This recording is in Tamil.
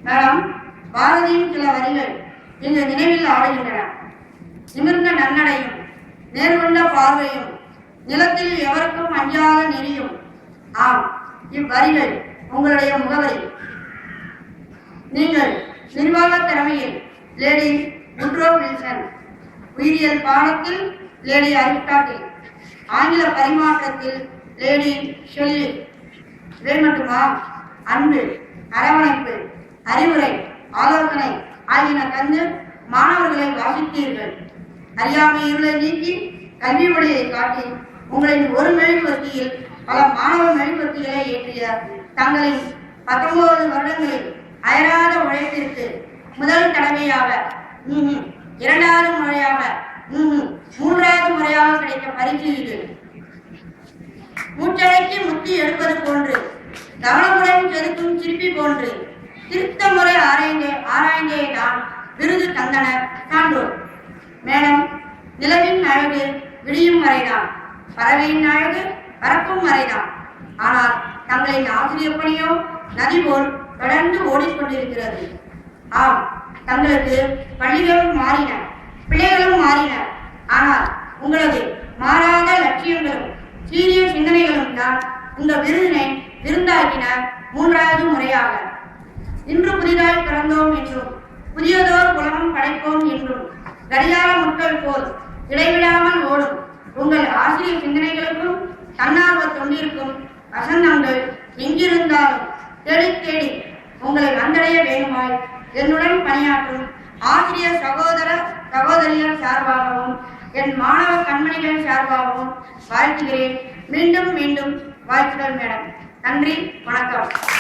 மேடம், பாரதியின் சில வரிகள் இங்கு நினைவில் ஆடுகின்றன. நிமிர்ந்த நன்னடையும் நேர்கொண்ட பார்வையும் நிலத்தில் எவருக்கும் அஞ்சாத நெறியும். ஆம், இவ்வரிகள் உங்களுடைய முகவரி. நீங்கள் நிர்வாக திறமையில் லேடி உட்ரோ வில்சன், உயிரியல் பாடத்தில் லேடி அரிஸ்டாட்டில், ஆங்கில பரிமாற்றத்தில் லேடி ஷெல்லி. இவை மட்டுமா? அன்பு, அரவணைப்பு, அறிவுரை, ஆலோசனை ஆகியன தந்து மாணவர்களை வாசித்தீர்கள். அறியாமை இருளை நீக்கி கல்வி வழியை காட்டி உங்களின் ஒரு மெழுகுவர்த்தியில் பல மாணவ மெழுகுவர்த்திகளை ஏற்றிய தங்களின் 19 வருடங்களில் அயராத உழைப்பிற்கு முதல் தடவையாக, இரண்டாவது முறையாக, மூன்றாவது முறையாக கிடைத்த பரிசு இது. மூச்சடைக்கு முத்தி எடுப்பது போன்று, கவனமுடன் செலுத்தும் சிற்பி போன்று திருத்த முறை ஆராய்ந்தே தான் விருது தந்தனர் சான்றோர். மேடம், நிலவின் அழகு விடியும் வரைதான், பறவையின் அழகு பறக்கும் வரைதான். ஆனால் தங்களின் ஆசிரியர் பணியோ நதி போல் தொடர்ந்து ஓடிக்கொண்டிருக்கிறது. ஆம், தங்களுக்கு பள்ளிகளும் மாறின, பிள்ளைகளும் மாறின. ஆனால் உங்களது மாறாத லட்சியங்களும் சீரிய சிந்தனைகளும் தான் இந்த விருதினை விருந்தாக்கின. மூன்றாவது முறையாக இன்று புதிதாய் பிறந்தோம் என்றும் புதியதோர் உலகம் படைப்போம் என்றும் கடிகார முட்கள் போல் இடைவிடாமல் ஓடும் உங்கள் ஆசிரியர் சிந்தனைகளுக்கும் தன்னார்வ தொண்டிற்கும் வசந்தங்கள் எங்கிருந்தாலும் தேடி தேடி உங்களை வந்தடைய வேணுமாய் என்னுடன் பணியாற்றும் ஆசிரியர் சகோதர சகோதரிகள் சார்பாகவும் என் மாணவ கண்மணிகள் சார்பாகவும் வாழ்த்துகிறேன். மீண்டும் மீண்டும் வாழ்த்துக்கள் மேடம். நன்றி, வணக்கம்.